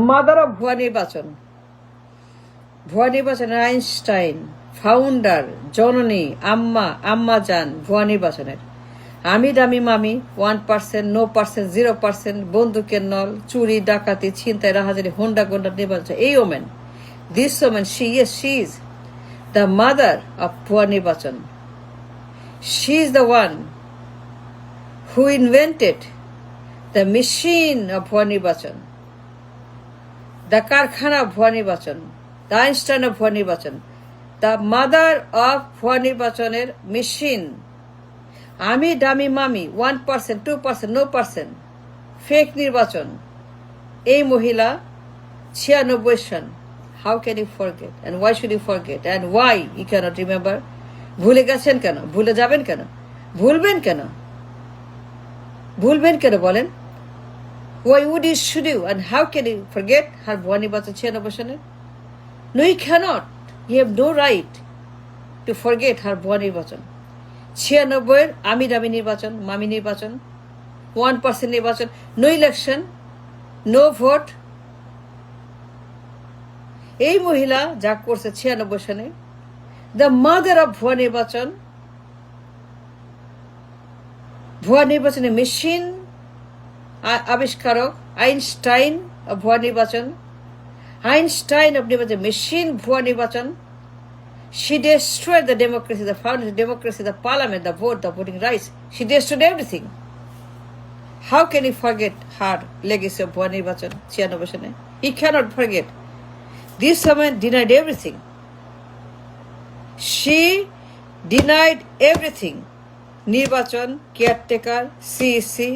Mother of ভুয়া নির্বাচন। ভুয়া নির্বাচনের আইনস্টাইন, ফাউন্ডার, জননী, আম্মা জান ভুয়া নির্বাচনের। আমি দামি মামি 1%, 0%, 0%, বন্দুকের নল, চুরি, ডাকাতি, ছিনতাই, রাহাজারি, হোন্ডা গোন্ডা নির্বাচন। এই women, this women, she is the mother of ভুয়া নির্বাচন। She is the one who invented the machine of ভুয়া নির্বাচন, the কারখানা of ভুয়া নির্বাচন, the Einstein of ভুয়া নির্বাচন, the mother of ভুয়া নির্বাচনের মেশিন। আমি দামি মামি 1%, 2%, 0%, ফেক নির্বাচন। এই মহিলা 96 সন। How can you forget? And why should you forget? And why you cannot remember? ভুলে গেছেন কেন? ভুলে যাবেন কেন? ভুলবেন কেন? ভুলবেন কেন বলেন? Why should you? And how can you forget her ভুয়া নির্বাচন 96 সনের? No, you cannot. You have no right to forget her ভুয়া নির্বাচন। 96 আমি দামি নির্বাচন, মামি নির্বাচন, 1% নির্বাচন, নো ইলেকশন, নো ভোট। এই মহিলা যা করছে 96 সনে, দ্য মাদার অফ ভুয়া নির্বাচন, ভুয়া নির্বাচনের মেশিন আবিষ্কারক আইনস্টাইন অফ ভুয়া নির্বাচন, আইনস্টাইন অফ নির্বাচন মেশিন ভুয়া নির্বাচন। She destroyed the democracy, the foundation democracy, the parliament, the vote, the voting rights. She destroyed everything. How can you forget her legacy of ভুয়া নির্বাচন 96 সনে? You cannot forget. This woman denied everything. She denied everything. নির্বাচন, caretaker, CEC,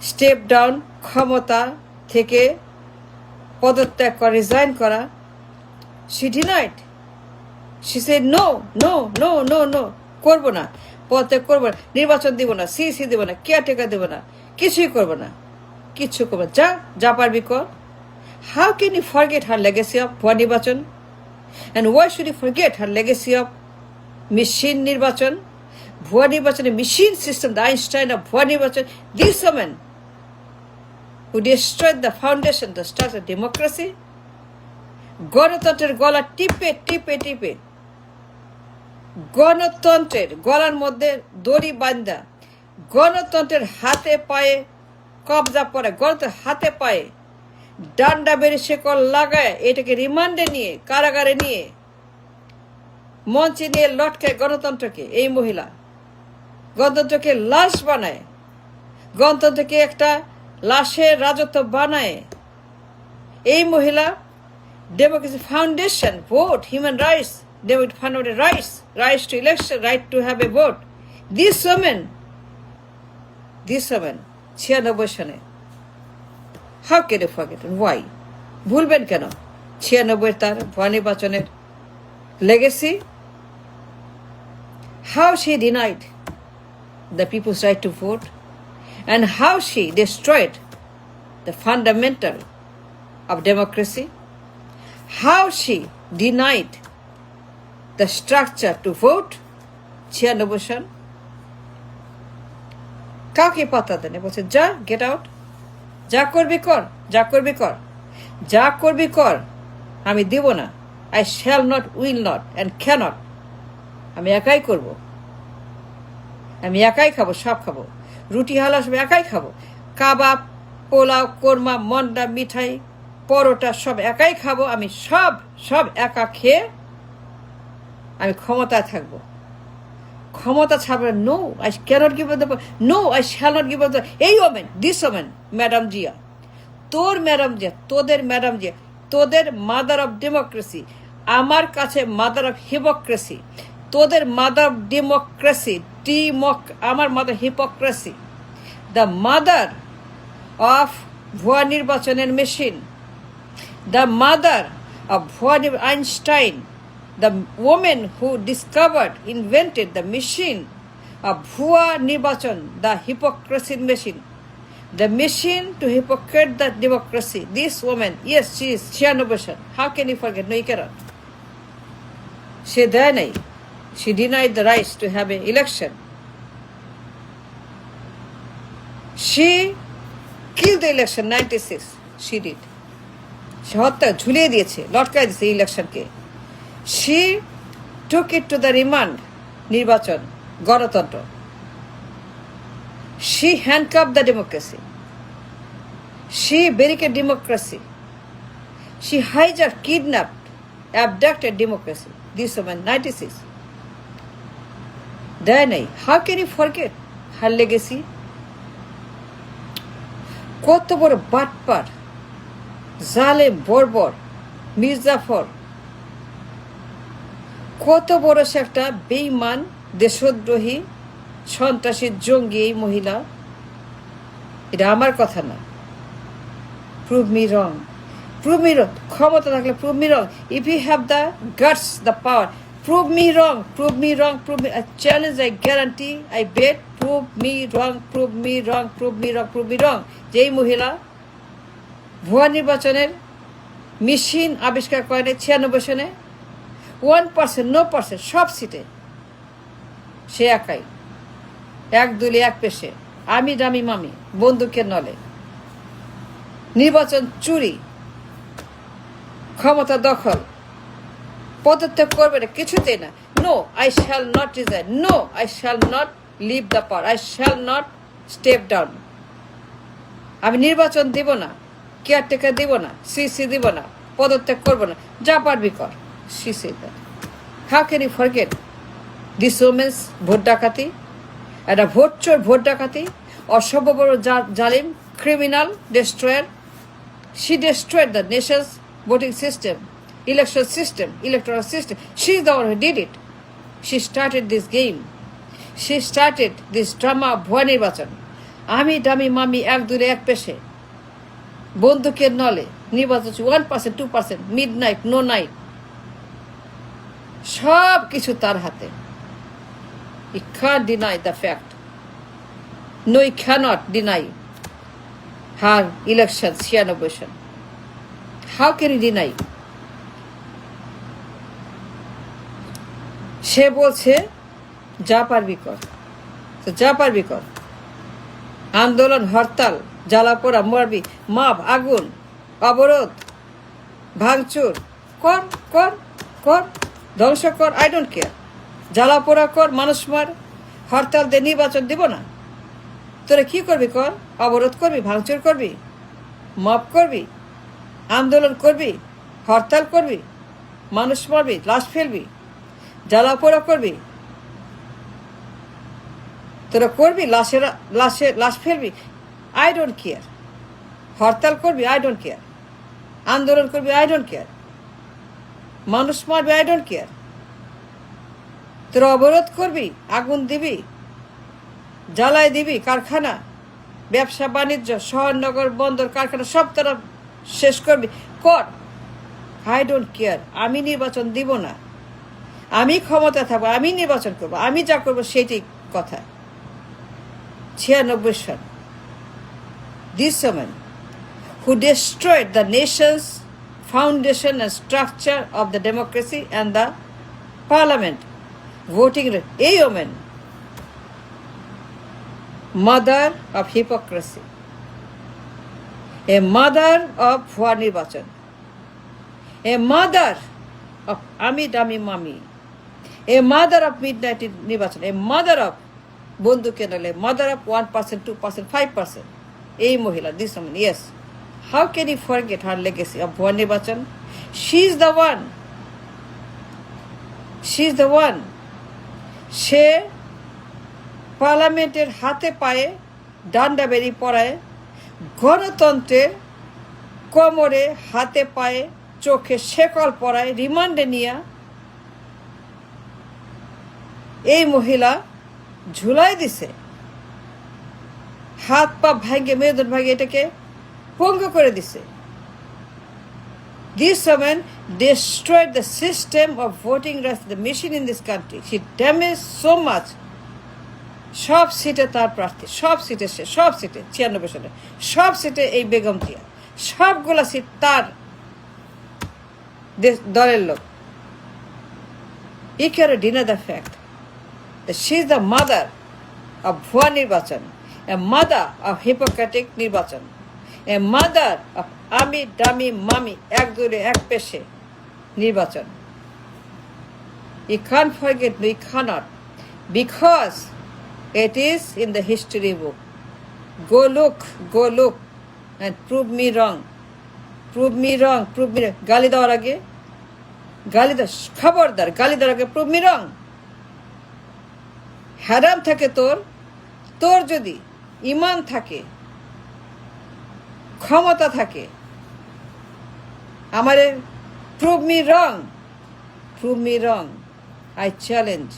step down, ক্ষমতা থেকে পদত্যাগ করা, resign করা। She denied. She said no, no, no, no, no. করবো না, পদত্যাগ করবো না, নির্বাচন দিব না, সিইসি দিব না, কেয়ারটেকার দিব না, কিছুই করবো না, কিচ্ছু করবো না। যা পারবি কর। How can you forget her legacy of ভুয়া নির্বাচন? And why should you forget her legacy of machine নির্বাচন? ভুয়া নির্বাচনের machine system, the Einstein of ভুয়া নির্বাচন। This woman who destroyed the foundation, the structure of democracy, গণতন্ত্রের গলা টিপে টিপে টিপে, গণতন্ত্রের গলার মধ্যে দড়ি বান্ধা, গণতন্ত্রের হাতে পায়ে কবজা পড়ে, গণতন্ত্রের হাতে পায়ে ডান্ডা বেড়ে শেকল লাগায়, এটাকে রিমান্ডে নিয়ে, কারাগারে নিয়ে, মঞ্চে নিয়ে লটকায় গণতন্ত্রকে। এই মহিলা গণতন্ত্রকে লাশ বানায়, গণতন্ত্রকে একটা লাশের রাজত্ব বানায়। এই মহিলা democracy foundation, vote, human rights, democratic fundamental rights, rights to election, right to have a vote. This women 96 সনে। How can you forget? Why? ভুলবেন কেন 96 তার ভুয়া নির্বাচনের legacy? How she denied the people's right to vote, and how she destroyed the fundamental of democracy, how she denied the structure to vote 96 সন। কাউকে পাতা দেন, বলছে যা, গেট আউট, যা করবি কর, যা করবি কর, যা করবি কর, আমি দিব না। I shall not, will not, and cannot. আমি একাই করব, আমি একাই খাবো, সব খাবো, রুটি হালা সব একাই খাবো, কাবাব, পোলাও, কোরমা, মন্ডা, মিঠাই, পরোটা সব একাই খাবো। আমি সব একা খেয়ে আমি ক্ষমতায় থাকবো। ক্ষমতা ছাড়বে। No, I cannot give up, no, I shall not give up. এই women, this women, madam Zia, তোর ম্যাডাম জিয়া, তোদের ম্যাডাম জিয়া, তোদের মাদার অফ ডেমোক্রেসি, আমার কাছে মাদার অফ হিপোক্রেসি, তোদের মাদার অফ ডেমোক্রেসি, আমার mother hypocrisy, the mother of ভুয়া নির্বাচনের মেশিন, দ্য মাদার অফ ভুয়া Einstein, the woman who discovered, invented the machine of ভুয়া নির্বাচন, the hypocrisy machine, the machine to hypocrite the democracy. This woman, yes, she is 96 Son. How can you forget? No, you cannot. সে দেয় নাই, she denied the rights to have an election. She killed the election 96. she did. সে হত্যা ঝুলিয়ে দিয়েছে, লটকাই দিয়েছে ইলেকশনকে। she took it to the remand, নির্বাচন, গণতন্ত্র। she handcuffed the democracy. she barricaded democracy. she hijacked, kidnapped, abducted democracy. This woman, 96. দেয় নাই। How can you forget her legacy? কত বড় বাটপার, জালেম, বর্বর, মির্জাফর, কত বড় সে একটা বেঈমান, দেশদ্রোহী, সন্ত্রাসী, জঙ্গি এই মহিলা। এটা আমার কথা না। Prove me wrong, prove me wrong. ক্ষমতা থাকলে prove me wrong. If you have the guts, the power, prove me wrong, prove me wrong, prove me. I challenge, I guarantee, I bet, prove me wrong, prove me wrong, prove me wrong, prove me wrong. যেই মহিলা ভুয়া নির্বাচনের machine আবিষ্কার করেন 96 সনে, 1%, no percent, সব সিটে সে একাই, এক দুলে এক পেশে, আমি দামি মামি, বন্দুকের নলে, নির্বাচন চুরি, ক্ষমতা দখল, পদত্যাগ করবে না, কিছুতেই না। No, I shall not resign, no, I shall not leave the power, I shall not step down. আমি নির্বাচন দিব না, কেয়ারটেকার দিব না, সিসি দিব না, পদত্যাগ করবো না, যা পারবি কর। See say that. How can you forget this women's vote ডাকাতি, একটা ভোট চোর, ভোট ডাকাতি, অসভ্য বড় জালিম, criminal, destroyer. She destroyed the nations voting system, election system, electoral system. She's the one who did it. She started this game. She started this drama of ভুয়া নির্বাচন। আমি দামি মামি, এক দূরে এক পেশে, বন্দুকের নলে নির্বাচন, 1%, 2%, মিড নাইট, নো নাইট, সব কিছু তার হাতে। You can't deny the fact. No, you cannot deny her election, 96 How can you deny? সে বলছে যা পারবি কর, তো যা পারবি কর। আন্দোলন, হরতাল, জ্বালাপোড়া, মরবি, মাপ, আগুন, অবরোধ, ভাঙচুর, কর কর কর, ধ্বংস কর, আই ডোন্ট কেয়ার। জ্বালাপোড়া কর, মানুষ মার, হরতাল দে, নির্বাচন দিব না। তোরা কি করবি কর, অবরোধ করবি, ভাঙচুর করবি, মাপ করবি, আন্দোলন করবি, হরতাল করবি, মানুষ মারবি, লাশ ফেলবি, জ্বালাপোড়া করবি, তোরা করবি, লাশ ফেলবি, আই ডোন্ট কেয়ার। হরতাল করবি, আই ডোন্ট কেয়ার। আন্দোলন করবি, আই ডোন্ট কেয়ার। মানুষ মারবি, আই ডোন্ট কেয়ার। তোরা অবরোধ করবি, আগুন দিবি, জ্বালায় দিবি, কারখানা, ব্যবসা বাণিজ্য, শহর নগর, বন্দর, কারখানা সব তোরা শেষ করবি, কর। I don't care. আমি নির্বাচন দিব না, আমি ক্ষমতা থাকবো, আমি নির্বাচন করবো, আমি যা করবো সেটাই কথা। 96 সাল, this woman who destroyed the nation's foundation and structure of the democracy and the parliament, voting, a woman, mother of hypocrisy, a mother of ভুয়া নির্বাচন, a mother of আমি দামি মামি, a mother of midnight নির্বাচন, a mother of বন্দুকে নলে, mother of 1%, 2%, 5%, এই মহিলা, this woman, yes. How can you forget her legacy of ভুয়া নির্বাচন? She's the one. She's the one. সে পার্লামেন্টের হাতে পায়ে ডান্ডা বেরি পড়ায়, গণতন্ত্রের কোমরে, হাতে পায়ে, চোখে শেকল পরায়, রিমান্ডে নিয়ে এই মহিলা ঝুলাই দিছে, হাত পা ভাঙে, মেরুদণ্ড ভাঙে, এটাকে ভঙ্গ করে দিছে। This woman destroyed the system of voting rights, the machine in this country. She damaged so much. সব সিটে তার প্রার্থী, সব সিটে সে, সব সিটে 96 সালে সব সিটে এই বেগম জিয়া, সবগুলা সিট তার দলের লোক। You cannot deny the fact that she is the mother of ভুয়া নির্বাচন, a mother of hypocritic নির্বাচন, a mother of আমি ডামি মামি এক দূরে এক পেশে নির্বাচন। You can't forget, no, you cannot, because it is in the history book. Go look, and prove me wrong. Prove me wrong. গালি দেওয়ার আগে, খবরদার, গালি দেওয়ার আগে prove me wrong. হারাম থাকে তোর যদি ইমান থাকে, ক্ষমতা থাকে, আমারে prove me wrong. I challenge.